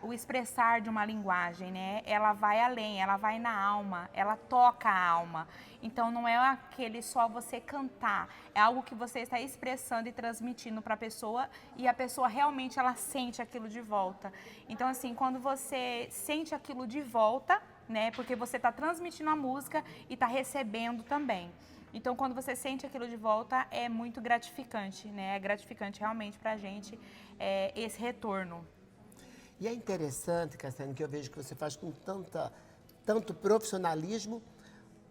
o expressar de uma linguagem, né? Ela vai além, ela vai na alma, ela toca a alma. Então não é aquele só você cantar, é algo que você está expressando e transmitindo para a pessoa e a pessoa realmente ela sente aquilo de volta. Então assim, quando você sente aquilo de volta, né? Porque você está transmitindo a música e está recebendo também. Então, quando você sente aquilo de volta, é muito gratificante, né? É gratificante realmente para a gente esse retorno. E é interessante, Cassiane, que eu vejo que você faz com tanto profissionalismo,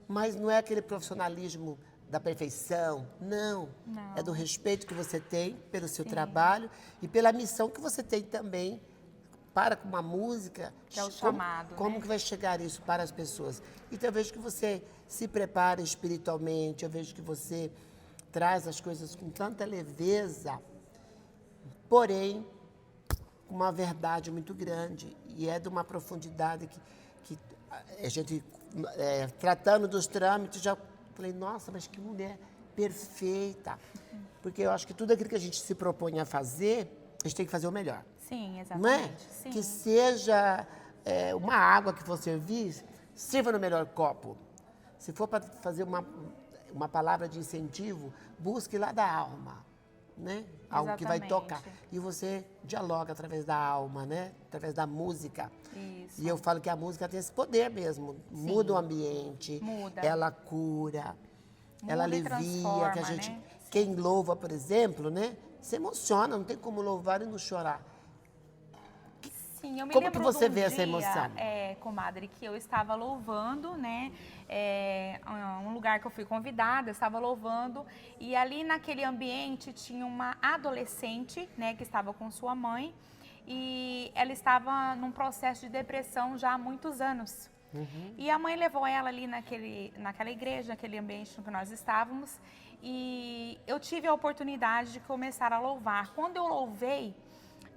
mas não é aquele profissionalismo da perfeição, não. É do respeito que você tem pelo seu trabalho e pela missão que você tem também para com uma música. Que é o chamado, Como né? que vai chegar isso para as pessoas? Então eu vejo que você se prepara espiritualmente, eu vejo que você traz as coisas com tanta leveza, porém com uma verdade muito grande e é de uma profundidade que a gente, tratando dos trâmites, já falei, nossa, mas que mulher perfeita. Porque eu acho que tudo aquilo que a gente se propõe a fazer, a gente tem que fazer o melhor. Sim, Não é? exatamente. Sim. Que seja uma água que for servir, sirva no melhor copo. Se for para fazer uma palavra de incentivo, busque lá da alma, né? Algo que vai Exatamente. tocar. E você dialoga através da alma, né? Através da música. Isso. E eu falo que a música tem esse poder mesmo. Muda o ambiente, Muda. ela cura, ela Muda e alivia, transforma, que a gente... né? Quem louva, por exemplo, né? Se emociona, não tem como louvar e não chorar. Sim, eu me Como lembro que você de um vê essa dia, emoção? Comadre, que eu estava louvando, né? Um lugar que eu fui convidada, eu estava louvando e ali naquele ambiente tinha uma adolescente, né? Que estava com sua mãe e ela estava num processo de depressão já há muitos anos. E a mãe levou ela ali naquela igreja, naquele ambiente no que nós estávamos e eu tive a oportunidade de começar a louvar. Quando eu louvei,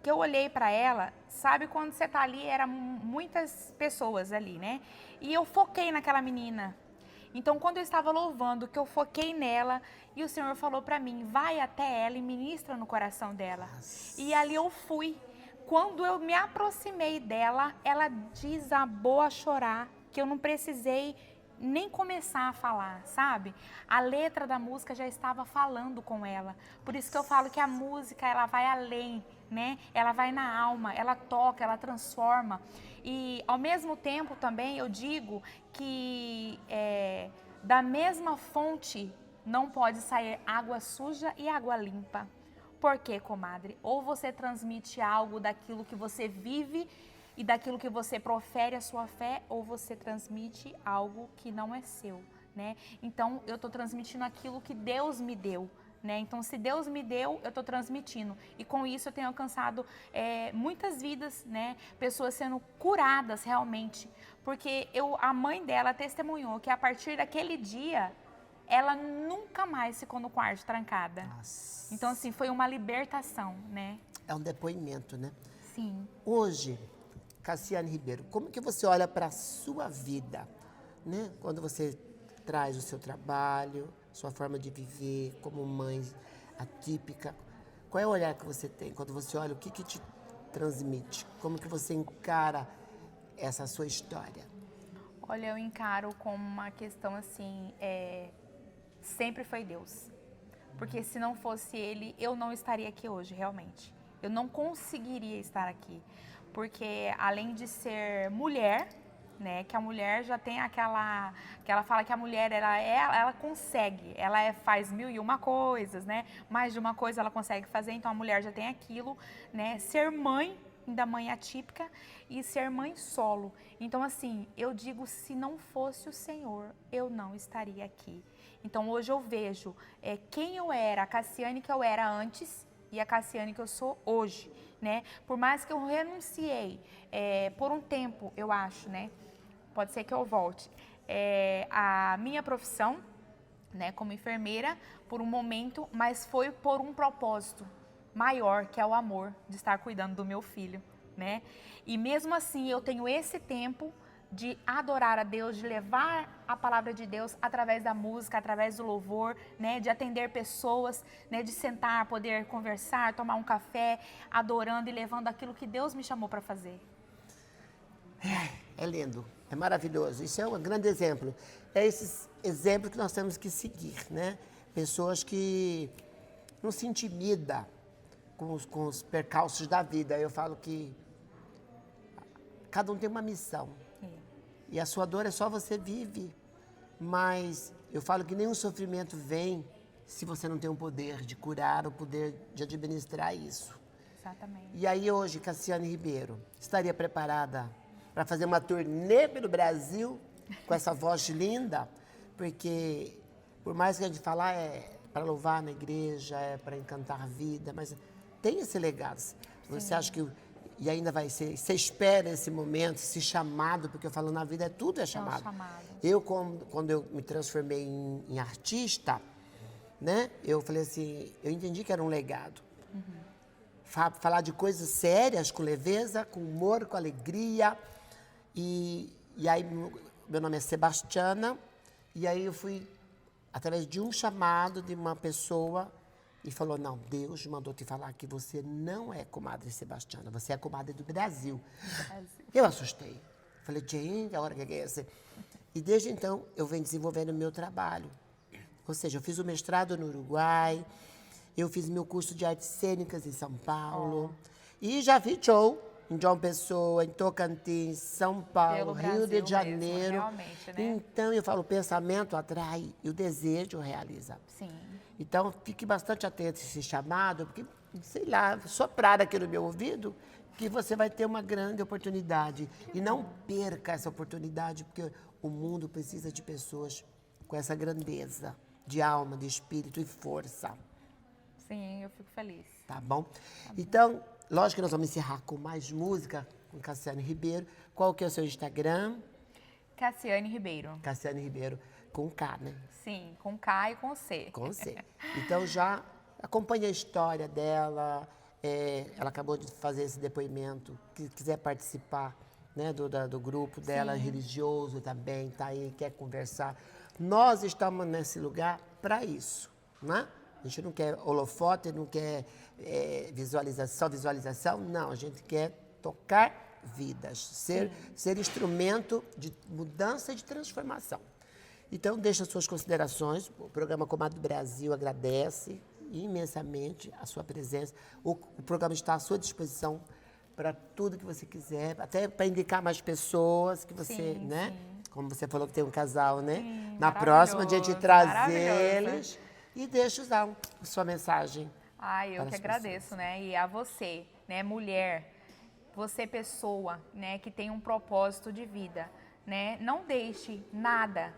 que eu olhei para ela, sabe quando você tá ali, eram muitas pessoas ali, né? E eu foquei naquela menina. Então, quando eu estava louvando, que eu foquei nela, e o Senhor falou para mim, vai até ela e ministra no coração dela. E ali eu fui. Quando eu me aproximei dela, ela desabou a chorar, que eu não precisei nem começar a falar, sabe? A letra da música já estava falando com ela. Por isso que eu falo que a música, ela vai além, né? Ela vai na alma, ela toca, ela transforma. E, ao mesmo tempo, também eu digo que da mesma fonte não pode sair água suja e água limpa. Por quê, comadre? Ou você transmite algo daquilo que você vive e daquilo que você profere a sua fé, ou você transmite algo que não é seu, né? Então, eu estou transmitindo aquilo que Deus me deu, né? Então, se Deus me deu, eu estou transmitindo. E com isso eu tenho alcançado muitas vidas, né? Pessoas sendo curadas realmente. Porque a mãe dela testemunhou que a partir daquele dia, ela nunca mais ficou no quarto trancada. Nossa. Então, assim, foi uma libertação, né? É um depoimento, né? Sim. Hoje, Cassiane Ribeiro, como que você olha para a sua vida, né? Quando você traz o seu trabalho, sua forma de viver como mãe atípica, qual é o olhar que você tem? Quando você olha, o que te transmite? Como que você encara essa sua história? Olha, eu encaro como uma questão assim, sempre foi Deus. Porque se não fosse Ele, eu não estaria aqui hoje, realmente. Eu não conseguiria estar aqui. Porque além de ser mulher, né, que a mulher já tem aquela, que ela fala que a mulher ela consegue, faz 1001 coisas, né, mais de uma coisa ela consegue fazer, então a mulher já tem aquilo, né, ser mãe, ainda mãe atípica, e ser mãe solo. Então assim, eu digo, se não fosse o Senhor, eu não estaria aqui. Então hoje eu vejo quem eu era, a Cassiane que eu era antes e a Cassiane que eu sou hoje. Né? Por mais que eu renunciei por um tempo, eu acho, né? Pode ser que eu volte. A minha profissão, né, como enfermeira, por um momento, mas foi por um propósito maior, que é o amor de estar cuidando do meu filho, né? E mesmo assim, eu tenho esse tempo de adorar a Deus, de levar a palavra de Deus através da música, através do louvor, né, de atender pessoas, né, de sentar, poder conversar, tomar um café, adorando e levando aquilo que Deus me chamou para fazer. É lindo, é maravilhoso. Isso é um grande exemplo. É esses exemplos que nós temos que seguir, né? Pessoas que não se intimidam com os percalços da vida. Eu falo que cada um tem uma missão. E a sua dor é só você vive. Mas eu falo que nenhum sofrimento vem se você não tem o poder de curar, o poder de administrar isso. Exatamente. E aí hoje, Cassiane Ribeiro, estaria preparada para fazer uma turnê pelo Brasil com essa voz linda? Porque por mais que a gente falar para louvar na igreja, é para encantar a vida, mas tem esse legado. Você acha que e ainda vai ser, você espera esse momento, esse chamado, porque eu falo, na vida tudo é chamado. É um chamado. Eu, quando eu me transformei em artista, né, eu falei assim, eu entendi que era um legado. Falar de coisas sérias, com leveza, com humor, com alegria. E aí, meu nome é Sebastiana, e aí eu fui, através de um chamado de uma pessoa, e falou, não, Deus mandou te falar que você não é comadre Sebastiana, você é a comadre do Brasil. Eu assustei. Falei, gente, a hora que é essa? E desde então, eu venho desenvolvendo o meu trabalho. Ou seja, eu fiz o mestrado no Uruguai, eu fiz meu curso de artes cênicas em São Paulo, e já vi show em João Pessoa, em Tocantins, São Paulo, Rio de Janeiro. Realmente, né? Então, eu falo, o pensamento atrai e o desejo realiza. Sim. Então, fique bastante atento a esse chamado, porque, sei lá, soprar aqui no meu ouvido, que você vai ter uma grande oportunidade. E não perca essa oportunidade, porque o mundo precisa de pessoas com essa grandeza de alma, de espírito e força. Sim, eu fico feliz. Tá bom? Então, lógico que nós vamos encerrar com mais música, com Cassiane Ribeiro. Qual que é o seu Instagram? Cassiane Ribeiro. Cassiane Ribeiro, com K, né? Sim, com K e com C. Com C. Então, já acompanhe a história dela. Ela acabou de fazer esse depoimento. Se quiser participar, né, do grupo dela, religioso também, tá aí, quer conversar. Nós estamos nesse lugar para isso, né? A gente não quer holofote, não quer visualização, não. A gente quer tocar vidas, ser instrumento de mudança e de transformação. Então, deixa as suas considerações. O programa Comadre do Brasil agradece imensamente a sua presença. O programa está à sua disposição para tudo que você quiser, até para indicar mais pessoas que você, né? Como você falou que tem um casal, né? Na próxima, a gente trazer eles e deixa usar sua mensagem. Eu que agradeço, né? E a você, né, mulher, você pessoa, né, que tem um propósito de vida, né? Não deixe nada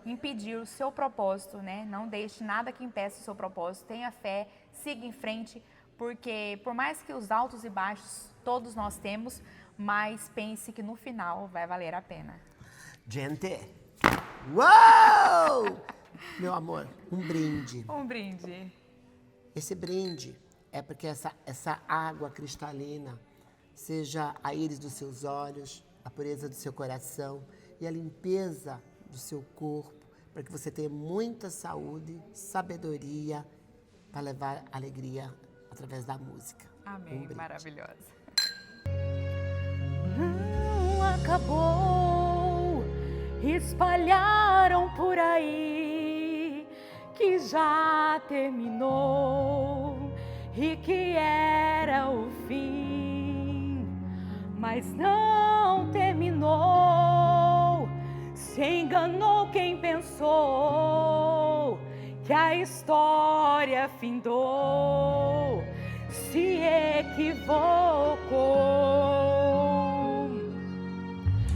impedir o seu propósito, né? Não deixe nada que impeça o seu propósito. Tenha fé, siga em frente, porque por mais que os altos e baixos todos nós temos, mas pense que no final vai valer a pena. Gente, uau! Meu amor, um brinde. Um brinde. Esse brinde é porque essa água cristalina seja a íris dos seus olhos, a pureza do seu coração e a limpeza do seu corpo, para que você tenha muita saúde, sabedoria, para levar alegria através da música. Amém, maravilhosa. Não acabou, espalharam por aí que já terminou e que era o fim, mas não terminou. Se enganou quem pensou que a história findou, se equivocou.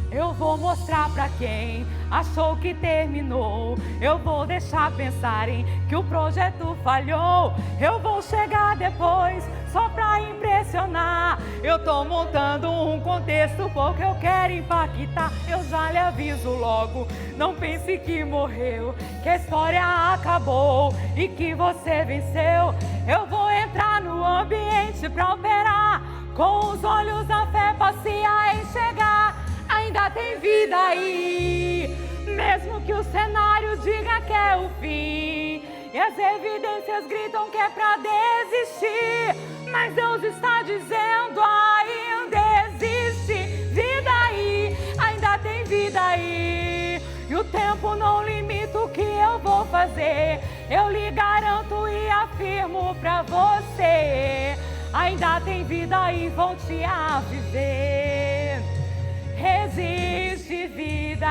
Eu vou mostrar pra quem achou que terminou. Eu vou deixar pensarem que o projeto falhou. Eu vou chegar depois só pra impressionar. Eu tô montando um contexto porque eu quero impactar. Eu já lhe aviso logo, não pense que morreu, que a história acabou e que você venceu. Eu vou entrar no ambiente pra operar, com os olhos da fé passe a enxergar. Ainda tem vida aí, mesmo que o cenário diga que é o fim e as evidências gritam que é pra desistir, mas Deus está dizendo ainda existe vida aí, ainda tem vida aí, e o tempo não limita o que eu vou fazer. Eu lhe garanto e afirmo pra você, ainda tem vida aí, volte a viver. Existe vida.